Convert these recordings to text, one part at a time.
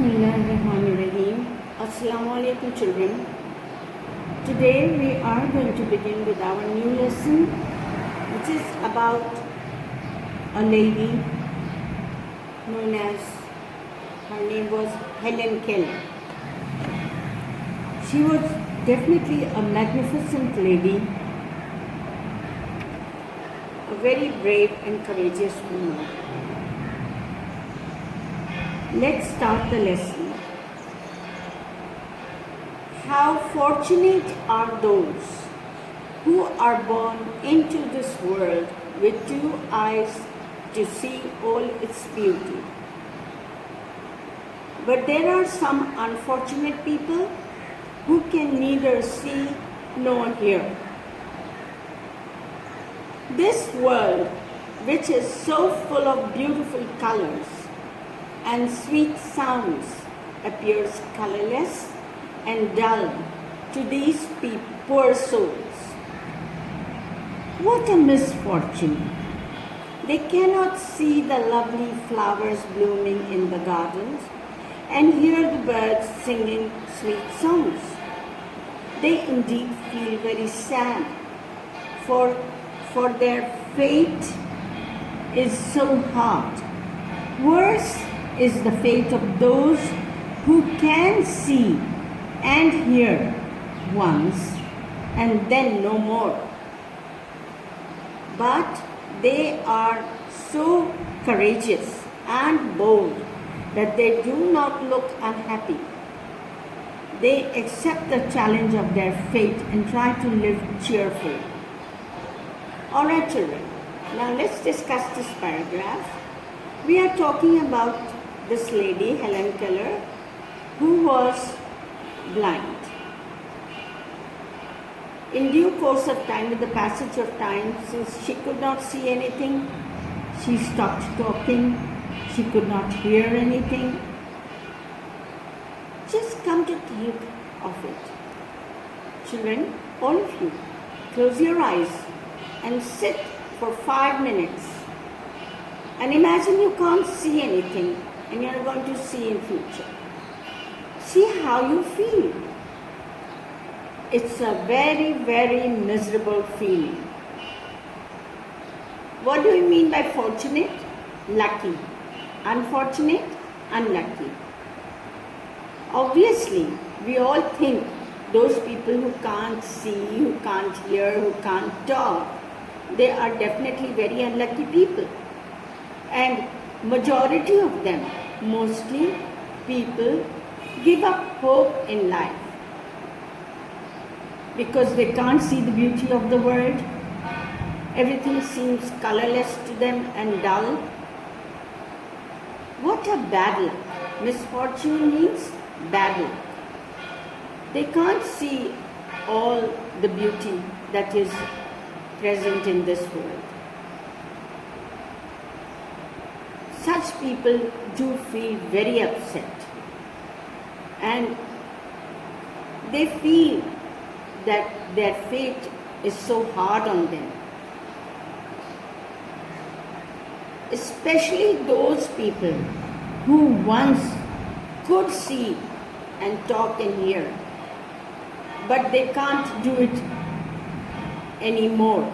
Bismillahirrahmanirrahim. Assalamu alaikum children. Today we are going to begin with our new lesson, which is about a lady known as, her name was Helen Keller. She was definitely a magnificent lady, a very brave and courageous woman. Let's start the lesson. How fortunate are those who are born into this world with two eyes to see all its beauty. But there are some unfortunate people who can neither see nor hear. This world, which is so full of beautiful colors and sweet sounds, appears colorless and dull to these poor souls. What a misfortune! They cannot see the lovely flowers blooming in the gardens and hear the birds singing sweet songs. They indeed feel very sad, for their fate is so hard. Worse is the fate of those who can see and hear once and then no more. But they are so courageous and bold that they do not look unhappy. They accept the challenge of their fate and try to live cheerfully. Alright children, now let's discuss this paragraph. We are talking about this lady, Helen Keller, who was blind. In due course of time, with the passage of time, since she could not see anything, she stopped talking, she could not hear anything. Just come to think of it. Children, all of you, close your eyes and sit for 5 minutes and imagine you can't see anything and you're going to see in future. See how you feel. It's a very, very miserable feeling. What do you mean by fortunate? Lucky. Unfortunate? Unlucky. Obviously, we all think those people who can't see, who can't hear, who can't talk, they are definitely very unlucky people. And majority of them, mostly people, give up hope in life because they can't see the beauty of the world. Everything seems colorless to them and dull. What a bad luck. Misfortune means bad luck. They can't see all the beauty that is present in this world. Such people do feel very upset and they feel that their fate is so hard on them. Especially those people who once could see and talk and hear, but they can't do it anymore.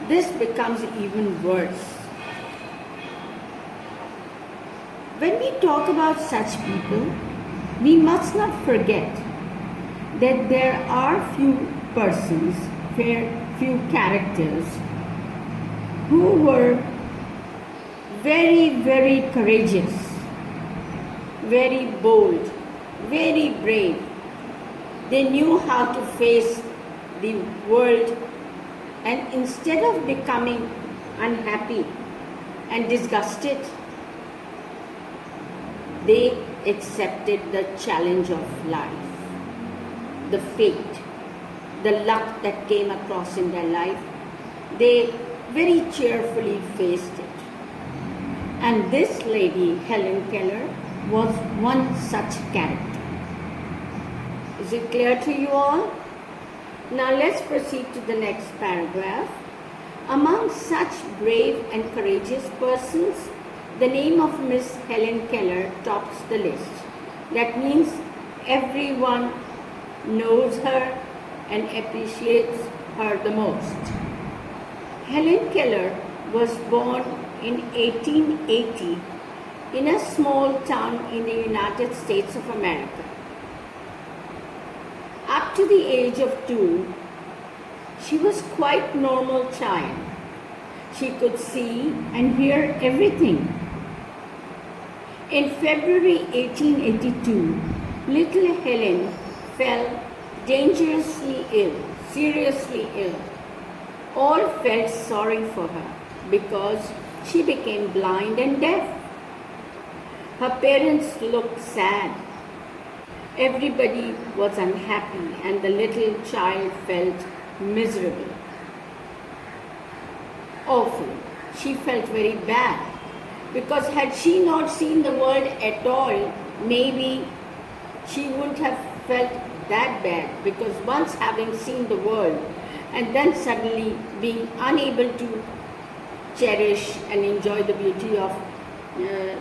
This becomes even worse. When we talk about such people, we must not forget that there are few persons, few characters who were very, very courageous, very bold, very brave. They knew how to face the world, and instead of becoming unhappy and disgusted, they accepted the challenge of life, the fate, the luck that came across in their life. They very cheerfully faced it. And this lady, Helen Keller, was one such character. Is it clear to you all? Now let's proceed to the next paragraph. Among such brave and courageous persons, the name of Miss Helen Keller tops the list. That means everyone knows her and appreciates her the most. Helen Keller was born in 1880 in a small town in the United States of America. Up to the age of 2, she was quite normal child. She could see and hear everything. In February 1882, little Helen fell dangerously ill, seriously ill. All felt sorry for her because she became blind and deaf. Her parents looked sad. Everybody was unhappy and the little child felt miserable. Awful. She felt very bad because had she not seen the world at all, maybe she wouldn't have felt that bad, because once having seen the world and then suddenly being unable to cherish and enjoy the beauty of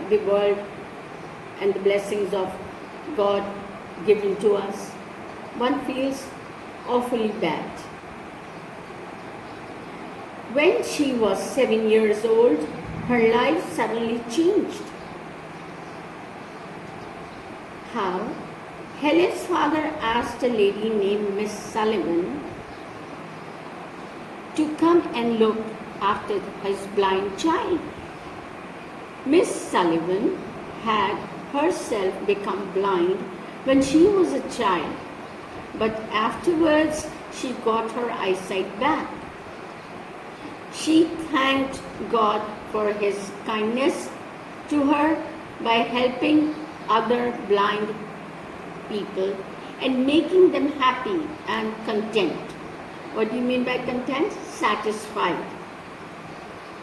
the world and the blessings of God given to us, one feels awfully bad. When she was 7 years old, her life suddenly changed. How? Helen's father asked a lady named Miss Sullivan to come and look after his blind child. Miss Sullivan had herself become blind when she was a child, but afterwards she got her eyesight back. She thanked God for His kindness to her by helping other blind people and making them happy and content. What do you mean by content? Satisfied.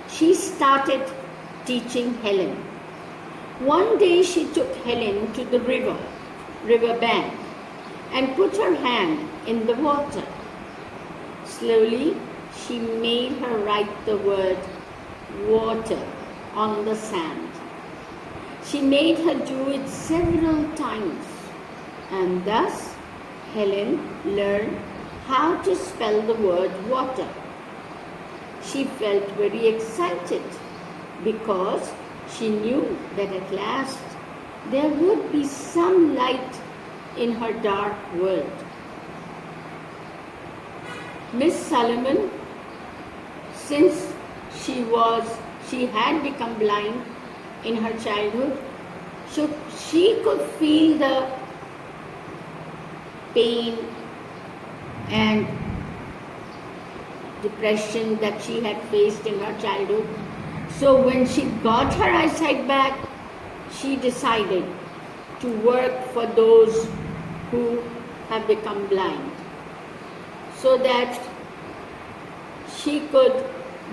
She started teaching Helen. One day she took Helen to the river bank, and put her hand in the water. Slowly she made her write the word water on the sand. She made her do it several times, and thus Helen learned how to spell the word water. She felt very excited because she knew that at last there would be some light in her dark world. Miss Sullivan, since she had become blind in her childhood, so she could feel the pain and depression that she had faced in her childhood. So when she got her eyesight back, she decided to work for those who have become blind, so that she could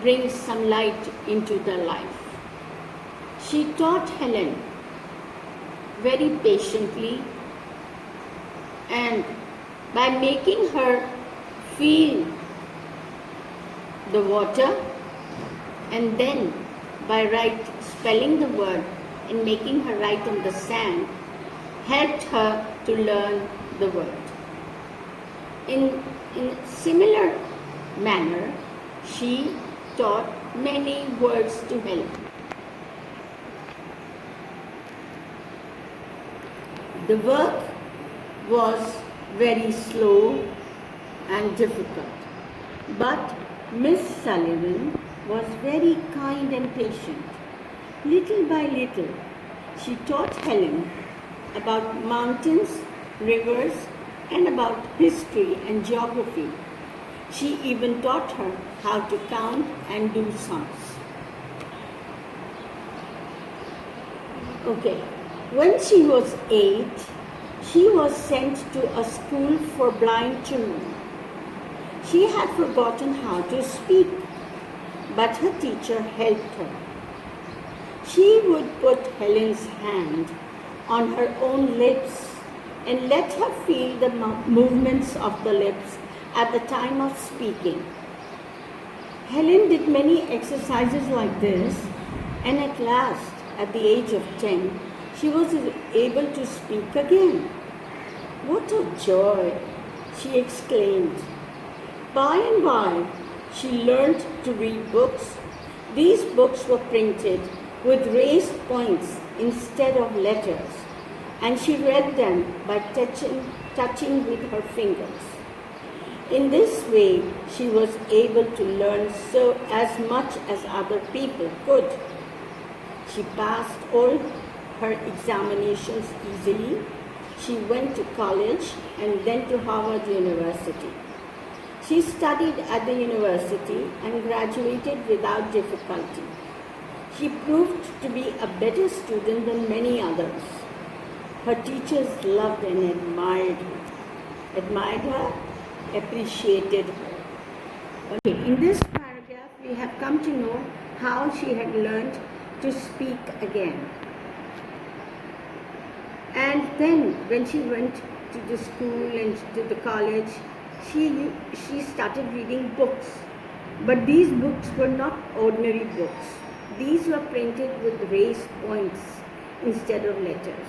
bring some light into their life. She taught Helen very patiently, and by making her feel the water, and then by spelling the word and making her write on the sand, helped her to learn the word. In similar manner, she taught many words to Helen. The work was very slow and difficult, but Miss Sullivan was very kind and patient. Little by little, she taught Helen about mountains, rivers, and about history and geography. She even taught her how to count and do sums. Okay, when she was 8, she was sent to a school for blind children. She had forgotten how to speak, but her teacher helped her. She would put Helen's hand on her own lips and let her feel the movements of the lips at the time of speaking. Helen did many exercises like this, and at last at the age of 10, she was able to speak again. What a joy! She exclaimed. By and by, she learned to read books. These books were printed with raised points instead of letters, and she read them by touching with her fingers. In this way, she was able to learn so as much as other people could. She passed all her examinations easily. She went to college and then to Harvard University. She studied at the university and graduated without difficulty. She proved to be a better student than many others. Her teachers loved and admired her, appreciated her. Okay, in this paragraph, we have come to know how she had learned to speak again. And then when she went to the school and to the college, she started reading books. But these books were not ordinary books. These were printed with raised points instead of letters.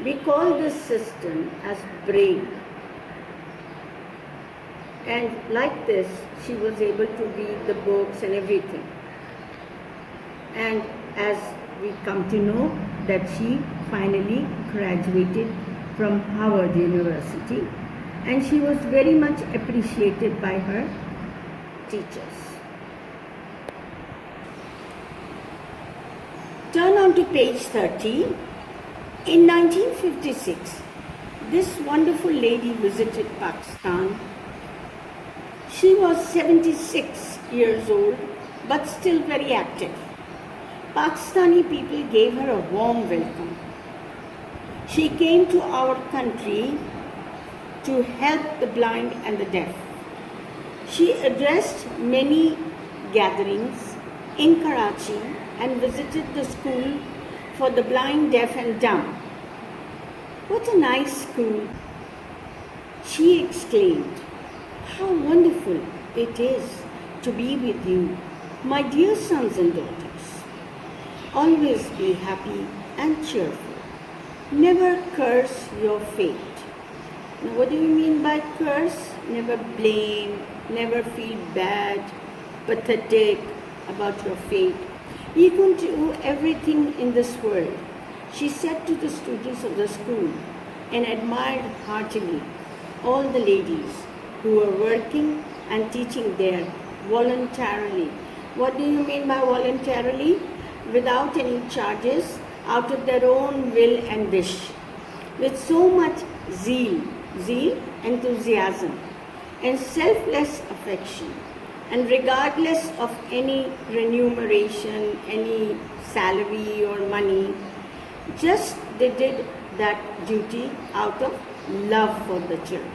We call this system as braille. And like this, she was able to read the books and everything. And as we come to know that she finally graduated from Harvard University, and she was very much appreciated by her teachers. Turn on to page 30. In 1956, this wonderful lady visited Pakistan. She was 76 years old, but still very active. Pakistani people gave her a warm welcome. She came to our country to help the blind and the deaf. She addressed many gatherings in Karachi and visited the school for the blind, deaf and dumb. What a nice school! She exclaimed. How wonderful it is to be with you, my dear sons and daughters. Always be happy and cheerful. Never curse your fate. Now, what do you mean by curse? Never blame, never feel bad, pathetic about your fate. You can do everything in this world, she said to the students of the school, and admired heartily all the ladies who were working and teaching there voluntarily. What do you mean by voluntarily? Without any charges, out of their own will and wish, with so much zeal, enthusiasm, and selfless affection, and regardless of any remuneration, any salary or money, just they did that duty out of love for the children.